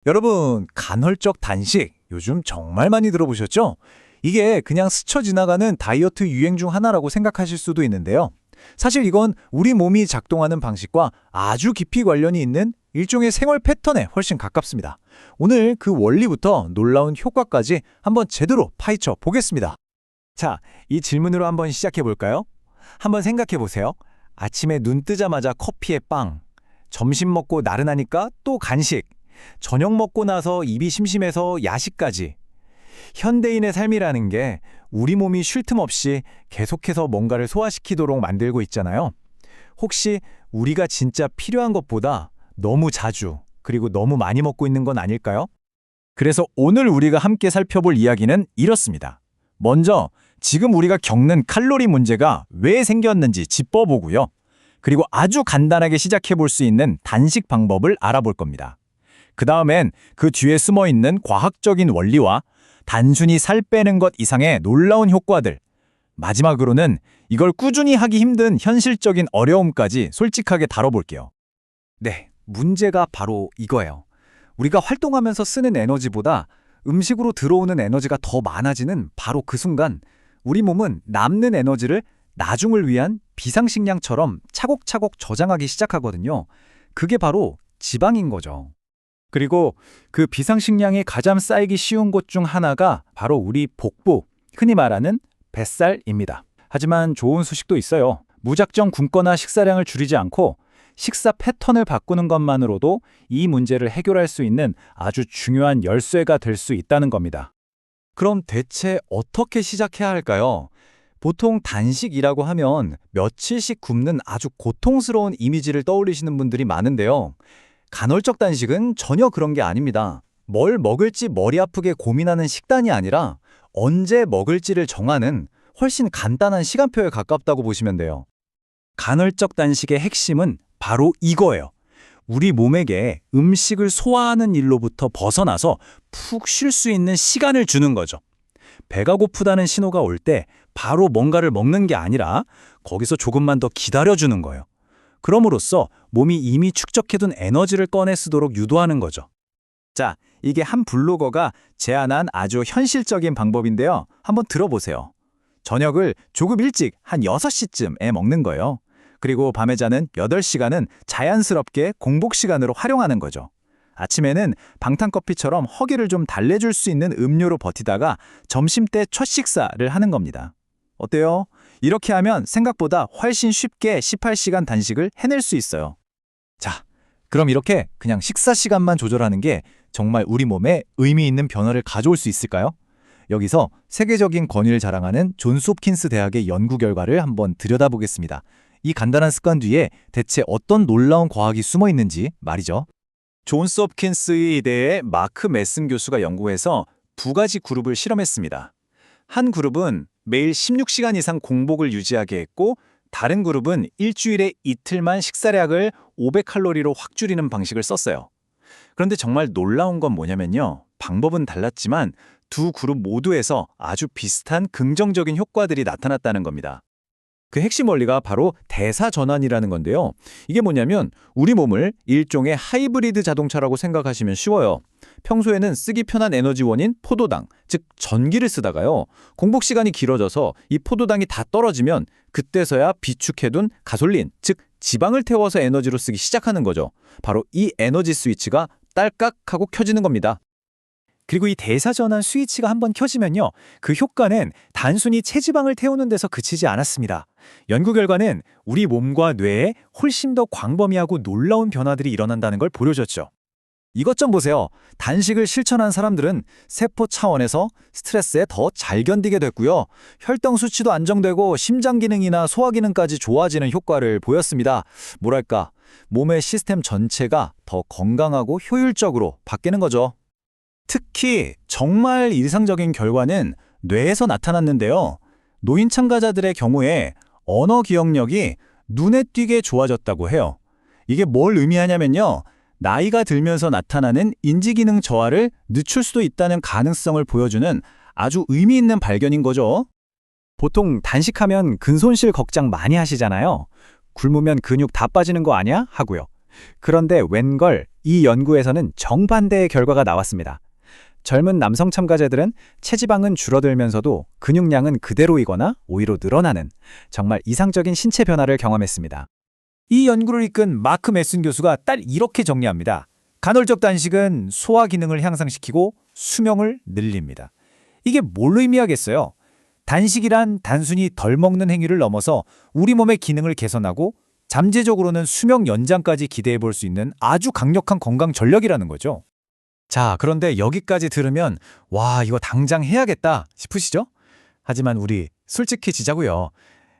여러분, 간헐적 단식 요즘 정말 많이 들어보셨죠? 이게 그냥 스쳐 지나가는 다이어트 유행 중 하나라고 생각하실 수도 있는데요. 사실 이건 우리 몸이 작동하는 방식과 아주 깊이 관련이 있는 일종의 생활 패턴에 훨씬 가깝습니다. 오늘 그 원리부터 놀라운 효과까지 한번 제대로 파헤쳐 보겠습니다. 자, 이 질문으로 한번 시작해 볼까요? 한번 생각해 보세요. 아침에 눈 뜨자마자 커피에 빵, 점심 먹고 나른하니까 또 간식, 저녁 먹고 나서 입이 심심해서 야식까지. 현대인의 삶이라는 게 우리 몸이 쉴 틈 없이 계속해서 뭔가를 소화시키도록 만들고 있잖아요. 혹시 우리가 진짜 필요한 것보다 너무 자주, 그리고 너무 많이 먹고 있는 건 아닐까요? 그래서 오늘 우리가 함께 살펴볼 이야기는 이렇습니다. 먼저 지금 우리가 겪는 칼로리 문제가 왜 생겼는지 짚어보고요. 그리고 아주 간단하게 시작해 볼 수 있는 단식 방법을 알아볼 겁니다. 그 다음엔 그 뒤에 숨어 있는 과학적인 원리와 단순히 살 빼는 것 이상의 놀라운 효과들. 마지막으로는 이걸 꾸준히 하기 힘든 현실적인 어려움까지 솔직하게 다뤄볼게요. 네, 문제가 바로 이거예요. 우리가 활동하면서 쓰는 에너지보다 음식으로 들어오는 에너지가 더 많아지는 바로 그 순간 우리 몸은 남는 에너지를 나중을 위한 비상식량처럼 차곡차곡 저장하기 시작하거든요. 그게 바로 지방인 거죠. 그리고 그 비상식량이 가장 쌓이기 쉬운 곳 중 하나가 바로 우리 복부, 흔히 말하는 뱃살입니다. 하지만 좋은 소식도 있어요. 무작정 굶거나 식사량을 줄이지 않고 식사 패턴을 바꾸는 것만으로도 이 문제를 해결할 수 있는 아주 중요한 열쇠가 될 수 있다는 겁니다. 그럼 대체 어떻게 시작해야 할까요? 보통 단식이라고 하면 며칠씩 굶는 아주 고통스러운 이미지를 떠올리시는 분들이 많은데요. 간헐적 단식은 전혀 그런 게 아닙니다. 뭘 먹을지 머리 아프게 고민하는 식단이 아니라 언제 먹을지를 정하는 훨씬 간단한 시간표에 가깝다고 보시면 돼요. 간헐적 단식의 핵심은 바로 이거예요. 우리 몸에게 음식을 소화하는 일로부터 벗어나서 푹 쉴 수 있는 시간을 주는 거죠. 배가 고프다는 신호가 올 때 바로 뭔가를 먹는 게 아니라 거기서 조금만 더 기다려주는 거예요. 그럼으로써 몸이 이미 축적해둔 에너지를 꺼내 쓰도록 유도하는 거죠. 자, 이게 한 블로거가 제안한 아주 현실적인 방법인데요. 한번 들어보세요. 저녁을 조금 일찍 한 6시쯤에 먹는 거예요. 그리고 밤에 자는 8시간은 자연스럽게 공복 시간으로 활용하는 거죠. 아침에는 방탄커피처럼 허기를 좀 달래줄 수 있는 음료로 버티다가 점심때 첫 식사를 하는 겁니다. 어때요? 이렇게 하면 생각보다 훨씬 쉽게 18시간 단식을 해낼 수 있어요. 자, 그럼 이렇게 그냥 식사 시간만 조절하는 게 정말 우리 몸에 의미 있는 변화를 가져올 수 있을까요? 여기서 세계적인 권위를 자랑하는 존스 홉킨스 대학의 연구 결과를 한번 들여다보겠습니다. 이 간단한 습관 뒤에 대체 어떤 놀라운 과학이 숨어 있는지 말이죠. 존스 홉킨스의 이대의 마크 메슨 교수가 연구해서 두 가지 그룹을 실험했습니다. 한 그룹은 매일 16시간 이상 공복을 유지하게 했고 다른 그룹은 일주일에 이틀만 식사량을 500칼로리로 확 줄이는 방식을 썼어요. 그런데 정말 놀라운 건 뭐냐면요. 방법은 달랐지만 두 그룹 모두에서 아주 비슷한 긍정적인 효과들이 나타났다는 겁니다. 그 핵심 원리가 바로 대사전환이라는 건데요. 이게 뭐냐면 우리 몸을 일종의 하이브리드 자동차라고 생각하시면 쉬워요. 평소에는 쓰기 편한 에너지원인 포도당, 즉 전기를 쓰다가요. 공복 시간이 길어져서 이 포도당이 다 떨어지면 그때서야 비축해둔 가솔린, 즉 지방을 태워서 에너지로 쓰기 시작하는 거죠. 바로 이 에너지 스위치가 딸깍 하고 켜지는 겁니다. 그리고 이 대사전환 스위치가 한번 켜지면요. 그 효과는 단순히 체지방을 태우는 데서 그치지 않았습니다. 연구 결과는 우리 몸과 뇌에 훨씬 더 광범위하고 놀라운 변화들이 일어난다는 걸 보여줬죠. 이것 좀 보세요. 단식을 실천한 사람들은 세포 차원에서 스트레스에 더 잘 견디게 됐고요. 혈당 수치도 안정되고 심장 기능이나 소화 기능까지 좋아지는 효과를 보였습니다. 뭐랄까, 몸의 시스템 전체가 더 건강하고 효율적으로 바뀌는 거죠. 특히 정말 이상적인 결과는 뇌에서 나타났는데요. 노인 참가자들의 경우에 언어 기억력이 눈에 띄게 좋아졌다고 해요. 이게 뭘 의미하냐면요. 나이가 들면서 나타나는 인지기능 저하를 늦출 수도 있다는 가능성을 보여주는 아주 의미 있는 발견인 거죠. 보통 단식하면 근손실 걱정 많이 하시잖아요. 굶으면 근육 다 빠지는 거 아니야? 하고요. 그런데 웬걸 이 연구에서는 정반대의 결과가 나왔습니다. 젊은 남성 참가자들은 체지방은 줄어들면서도 근육량은 그대로이거나 오히려 늘어나는 정말 이상적인 신체 변화를 경험했습니다. 이 연구를 이끈 마크 메슨 교수가 딱 이렇게 정리합니다. 간헐적 단식은 소화 기능을 향상시키고 수명을 늘립니다. 이게 뭘 의미하겠어요? 단식이란 단순히 덜 먹는 행위를 넘어서 우리 몸의 기능을 개선하고 잠재적으로는 수명 연장까지 기대해 볼 수 있는 아주 강력한 건강 전략이라는 거죠. 자, 그런데 여기까지 들으면 와, 이거 당장 해야겠다 싶으시죠? 하지만 우리 솔직해지자고요.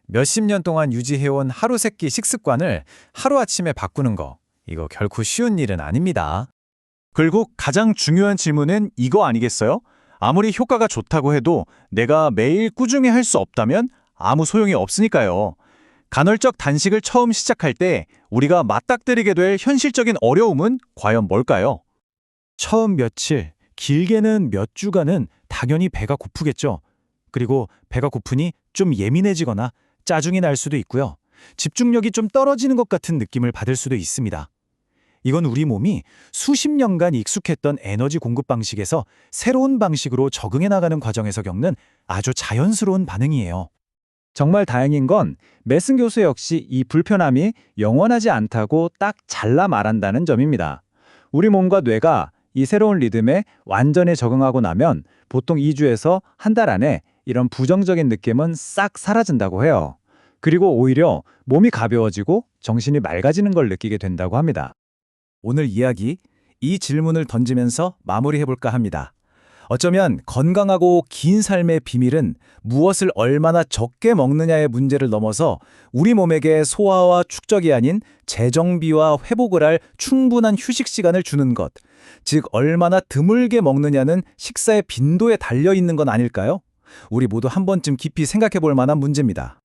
몇십 년 동안 유지해온 하루 세끼 식습관을 하루아침에 바꾸는 거, 이거 결코 쉬운 일은 아닙니다. 결국 가장 중요한 질문은 이거 아니겠어요? 아무리 효과가 좋다고 해도 내가 매일 꾸준히 할 수 없다면 아무 소용이 없으니까요. 간헐적 단식을 처음 시작할 때 우리가 맞닥뜨리게 될 현실적인 어려움은 과연 뭘까요? 처음 며칠, 길게는 몇 주간은 당연히 배가 고프겠죠. 그리고 배가 고프니 좀 예민해지거나 짜증이 날 수도 있고요. 집중력이 좀 떨어지는 것 같은 느낌을 받을 수도 있습니다. 이건 우리 몸이 수십 년간 익숙했던 에너지 공급 방식에서 새로운 방식으로 적응해 나가는 과정에서 겪는 아주 자연스러운 반응이에요. 정말 다행인 건 메슨 교수 역시 이 불편함이 영원하지 않다고 딱 잘라 말한다는 점입니다. 우리 몸과 뇌가 이 새로운 리듬에 완전히 적응하고 나면 보통 2주에서 한 달 안에 이런 부정적인 느낌은 싹 사라진다고 해요. 그리고 오히려 몸이 가벼워지고 정신이 맑아지는 걸 느끼게 된다고 합니다. 오늘 이야기, 이 질문을 던지면서 마무리해볼까 합니다. 어쩌면 건강하고 긴 삶의 비밀은 무엇을 얼마나 적게 먹느냐의 문제를 넘어서 우리 몸에게 소화와 축적이 아닌 재정비와 회복을 할 충분한 휴식 시간을 주는 것, 즉 얼마나 드물게 먹느냐는 식사의 빈도에 달려 있는 건 아닐까요? 우리 모두 한 번쯤 깊이 생각해 볼 만한 문제입니다.